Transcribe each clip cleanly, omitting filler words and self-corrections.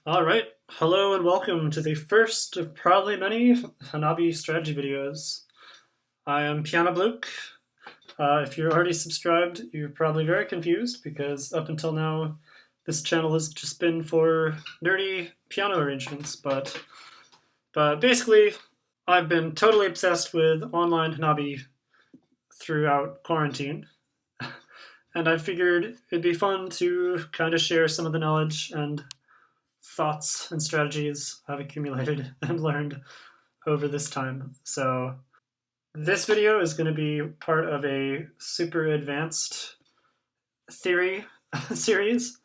Alright, hello and welcome to the first of probably many Hanabi strategy videos. I am Piano Luke. If you're already subscribed, you're probably very confused because up until now this channel has just been for nerdy piano arrangements, but basically I've been totally obsessed with online Hanabi throughout quarantine, and I figured it'd be fun to kind of share some of the knowledge and thoughts and strategies I've accumulated and learned over this time. So this video is going to be part of a super advanced theory series,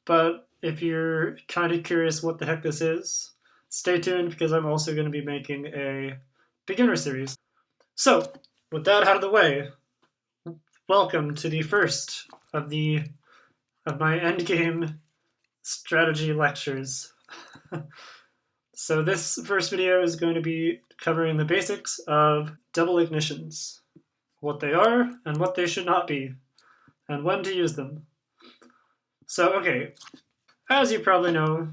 but if you're kind of curious what the heck this is, stay tuned because I'm also going to be making a beginner series. So with that out of the way, welcome to the first of my endgame strategy lectures. So this first video is going to be covering the basics of double ignitions, what they are and what they should not be, and when to use them. So okay, as you probably know,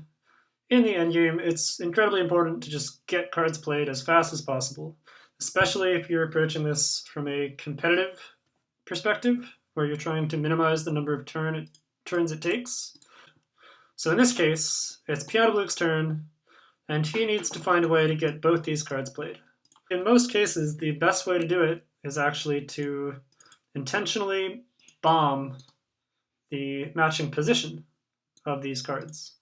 in the endgame it's incredibly important to just get cards played as fast as possible, especially if you're approaching this from a competitive perspective, where you're trying to minimize the number of turns it takes. So in this case, it's Piano Luke's turn, and he needs to find a way to get both these cards played. In most cases, the best way to do it is actually to intentionally bomb the matching position of these cards,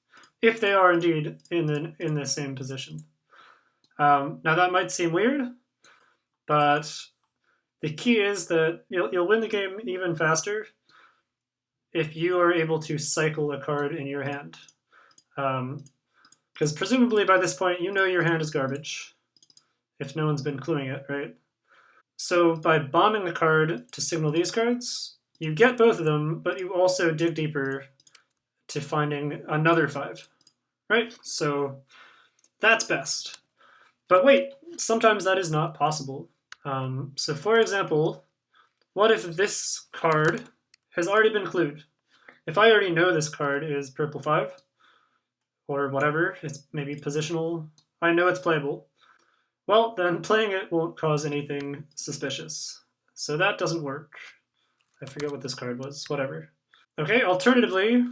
if they are indeed in the same position. Now that might seem weird, but the key is that you'll win the game even faster if you are able to cycle a card in your hand. Because presumably by this point you know your hand is garbage, if no one's been cluing it, right? So by bombing the card to signal these cards, you get both of them, but you also dig deeper to finding another 5, right? So that's best. But wait, sometimes that is not possible. So for example, what if this card has already been clued? If I already know this card is purple 5, or whatever, it's maybe positional, I know it's playable, well, then playing it won't cause anything suspicious. So that doesn't work. I forget what this card was, whatever. Okay, alternatively,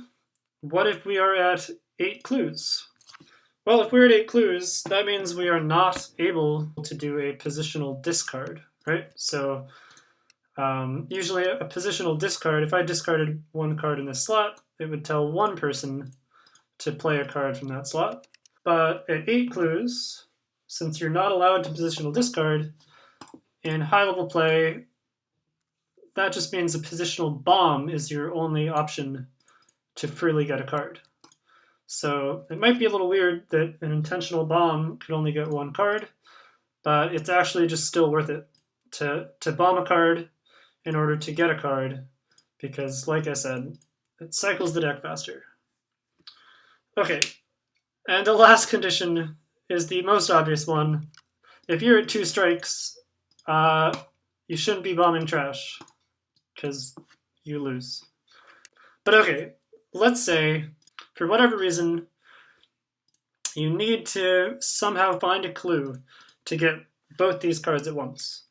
what if we are at 8 clues? Well, if we're at 8 clues, that means we are not able to do a positional discard, right? So usually a positional discard, if I discarded one card in this slot, it would tell one person to play a card from that slot. But at 8 clues, since you're not allowed to positional discard, in high-level play, that just means a positional bomb is your only option to freely get a card. So it might be a little weird that an intentional bomb could only get one card, but it's actually just still worth it to bomb a card in order to get a card, because like I said, it cycles the deck faster. Okay, and the last condition is the most obvious one. If you're at 2 strikes, you shouldn't be bombing trash, because you lose. But okay, let's say, for whatever reason, you need to somehow find a clue to get both these cards at once.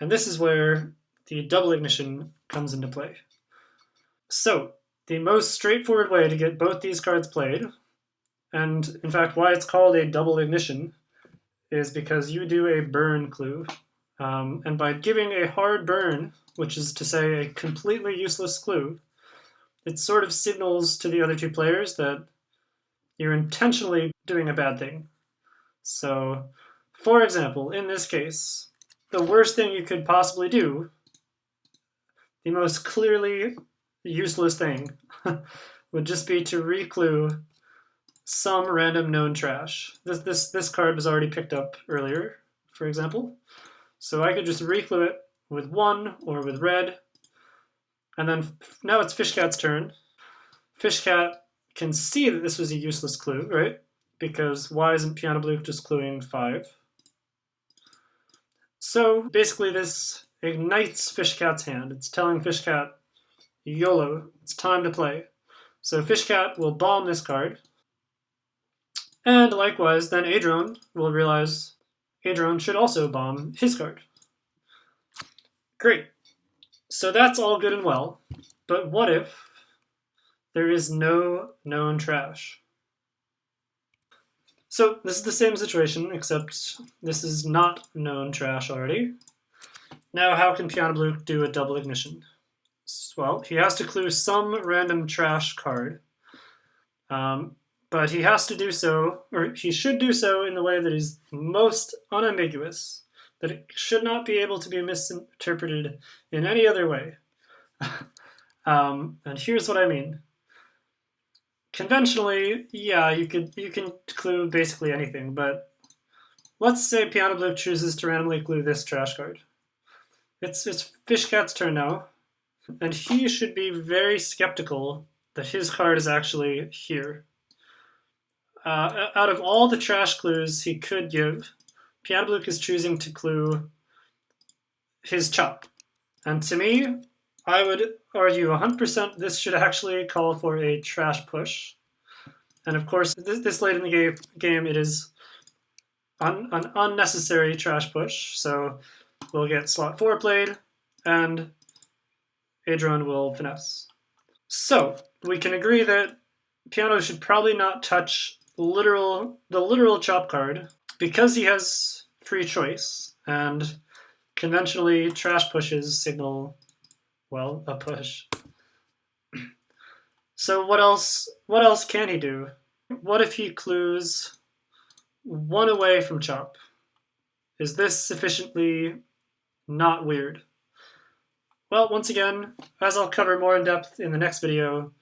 And this is where the double ignition comes into play. So, the most straightforward way to get both these cards played, and in fact why it's called a double ignition, is because you do a burn clue. And by giving a hard burn, which is to say a completely useless clue, it sort of signals to the other 2 players that you're intentionally doing a bad thing. So, for example, in this case, the worst thing you could possibly do, the most clearly useless thing, would just be to reclue some random known trash. This card was already picked up earlier, for example. So I could just reclue it with 1 or with red. And then now it's Fishcat's turn. Fishcat can see that this was a useless clue, right? Because why isn't Piano Luke just cluing 5? So basically this ignites Fishcat's hand. It's telling Fishcat, YOLO, it's time to play. So Fishcat will bomb this card. likewise, then Adron will realize Adron should also bomb his card. Great. So that's all good and well, but what if there is no known trash? So this is the same situation, except this is not known trash already. Now how can Piano Blue do a double ignition? Well, he has to clue some random trash card, but he has to do so, or he should do so in the way that is most unambiguous, that it should not be able to be misinterpreted in any other way. And here's what I mean. Conventionally, yeah, you can clue basically anything, but let's say Piano Blue chooses to randomly clue this trash card. It's Fishcat's turn now, and he should be very skeptical that his card is actually here. Out of all the trash clues he could give, Piano Blue is choosing to clue his chop. And to me, I would argue 100% this should actually call for a trash push. And of course, this late in the game, it is an unnecessary trash push. So we'll get slot 4 played, and Adron will finesse. So we can agree that Piano should probably not touch the literal chop card because he has free choice, and conventionally trash pushes signal, well, a push. So what else can he do? What if he clues one away from chop? Is this sufficiently not weird? Well, once again, as I'll cover more in depth in the next video,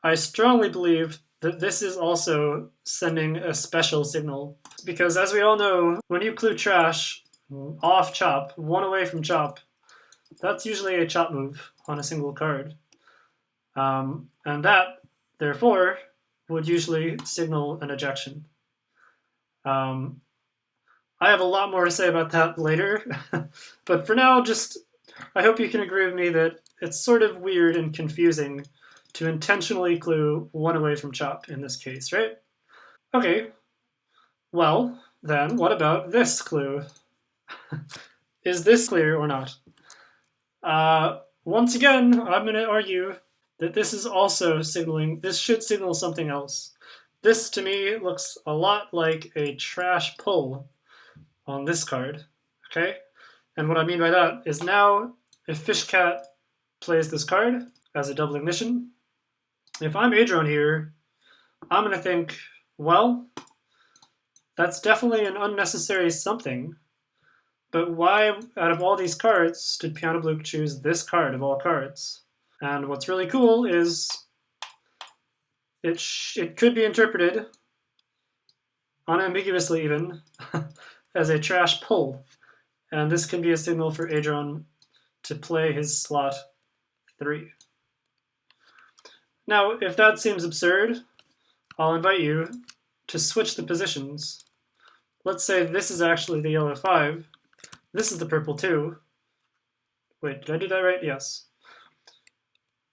I strongly believe that this is also sending a special signal. Because as we all know, when you clue trash off chop, one away from chop, that's usually a chop move on a single card. And that, therefore, would usually signal an ejection. I have a lot more to say about that later, but for now, I hope you can agree with me that it's sort of weird and confusing to intentionally clue one away from chop in this case, right? Okay, well, then what about this clue? Is this clear or not? Once again, I'm going to argue that this is also signaling, this should signal something else. This, to me, looks a lot like a trash pull on this card, okay? And what I mean by that is now, if Fishcat plays this card as a double ignition, if I'm Adron here, I'm going to think, well, that's definitely an unnecessary something, but why, out of all these cards, did Piano Blue choose this card of all cards? And what's really cool is it could be interpreted, unambiguously even, as a trash pull. And this can be a signal for Adron to play his slot 3. Now, if that seems absurd, I'll invite you to switch the positions. Let's say this is actually the yellow 5. This is the purple 2. Wait, did I do that right? Yes.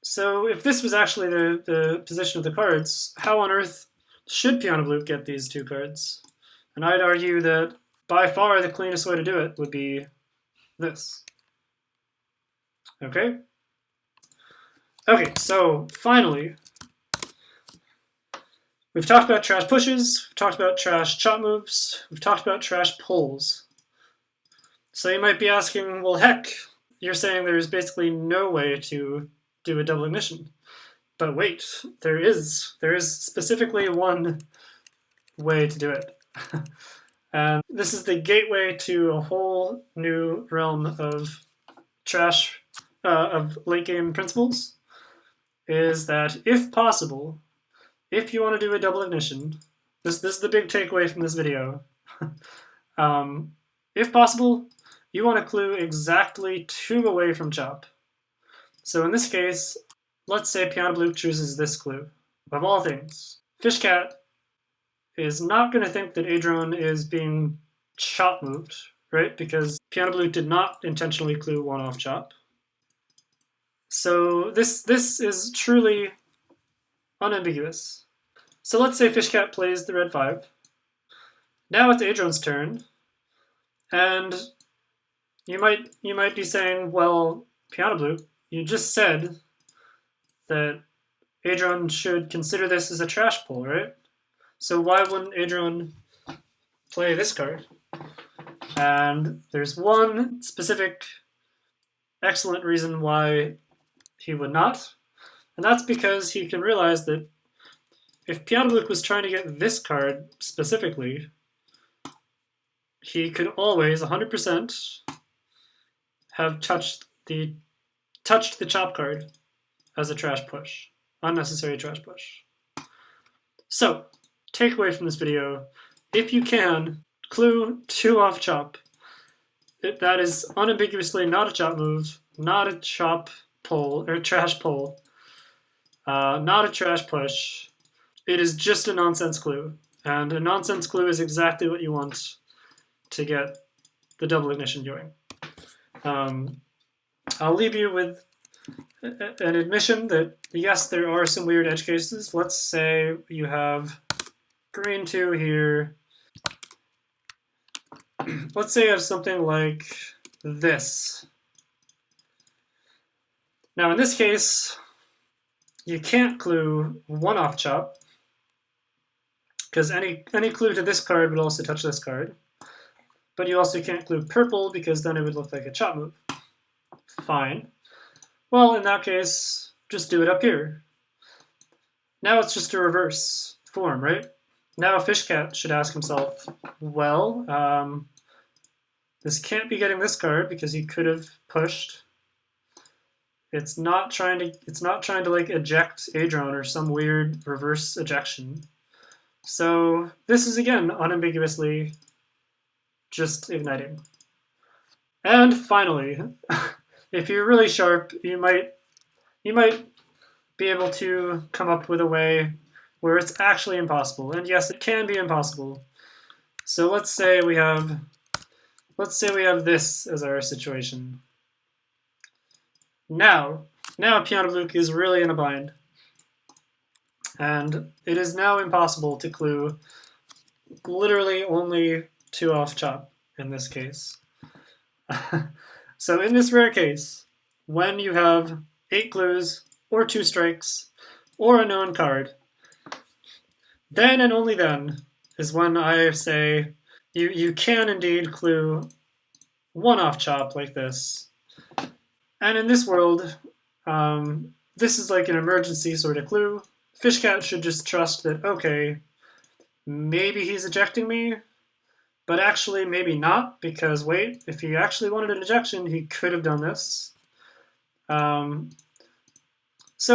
So if this was actually the position of the cards, how on earth should Piano Blue get these 2 cards? And I'd argue that by far the cleanest way to do it would be this. Okay? Okay, so finally, we've talked about trash pushes, we've talked about trash chop moves, we've talked about trash pulls. So you might be asking, well, heck, you're saying there's basically no way to do a double ignition. But wait, there is specifically one way to do it. And this is the gateway to a whole new realm of trash, of late game principles, is that if possible, if you want to do a double ignition, this is the big takeaway from this video. If possible, you want to clue exactly 2 away from chop. So in this case, let's say Piano Blue chooses this clue. Of all things, Fishcat is not going to think that Adron is being chop moved, right? Because Piano Blue did not intentionally clue 1 off chop. So this is truly unambiguous. So let's say Fishcat plays the red 5. Now it's Adron's turn, and you might be saying, well, Piano Blue, you just said that Adron should consider this as a trash pull, right? So why wouldn't Adron play this card? And there's one specific excellent reason why he would not, and that's because he can realize that if Piano Blue was trying to get this card specifically, he could always 100% have touched the chop card as a trash push, unnecessary trash push. So, takeaway from this video, if you can, clue 2 off chop. That is unambiguously not a chop move, not a chop pull, or trash pull, not a trash push. It is just a nonsense clue, and a nonsense clue is exactly what you want to get the double ignition going. I'll leave you with an admission that, yes, there are some weird edge cases. Let's say you have green 2 here. Let's say you have something like this. Now, in this case, you can't clue 1 off chop, because any clue to this card would also touch this card. But you also can't clue purple, because then it would look like a chop move. Fine. Well, in that case, just do it up here. Now it's just a reverse form, right? Now Fishcat should ask himself, well, this can't be getting this card because he could have pushed. It's not trying to like eject Adron or some weird reverse ejection. So this is again unambiguously just igniting. And finally, if you're really sharp, you might be able to come up with a way where it's actually impossible. And yes, it can be impossible. So let's say we have this as our situation. Now Piano Blue is really in a bind. And it is now impossible to clue literally only 2 off chop in this case. So in this rare case, when you have 8 clues or 2 strikes or a known card, then and only then is when I say you can indeed clue 1 off chop like this. And in this world, this is like an emergency sort of clue. Fishcat should just trust that, okay, maybe he's ejecting me, but actually maybe not, because wait, if he actually wanted an ejection, he could have done this. So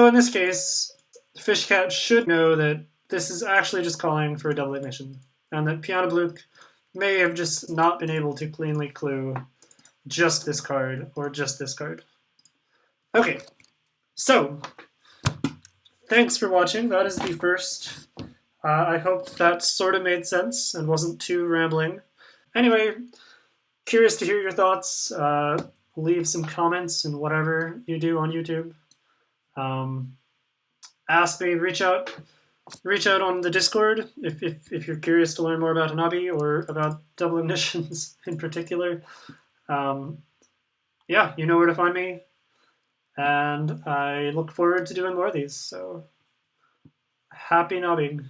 in this case, Fishcat should know that this is actually just calling for a double ignition, and that Piano Blue may have just not been able to cleanly clue just this card or just this card. Okay, so thanks for watching. That is the first. I hope that sort of made sense and wasn't too rambling. Anyway, curious to hear your thoughts. Leave some comments in whatever you do on YouTube. Ask me, reach out on the Discord if you're curious to learn more about Hanabi or about double ignitions in particular. Yeah, you know where to find me. And I look forward to doing more of these. So happy knobbing.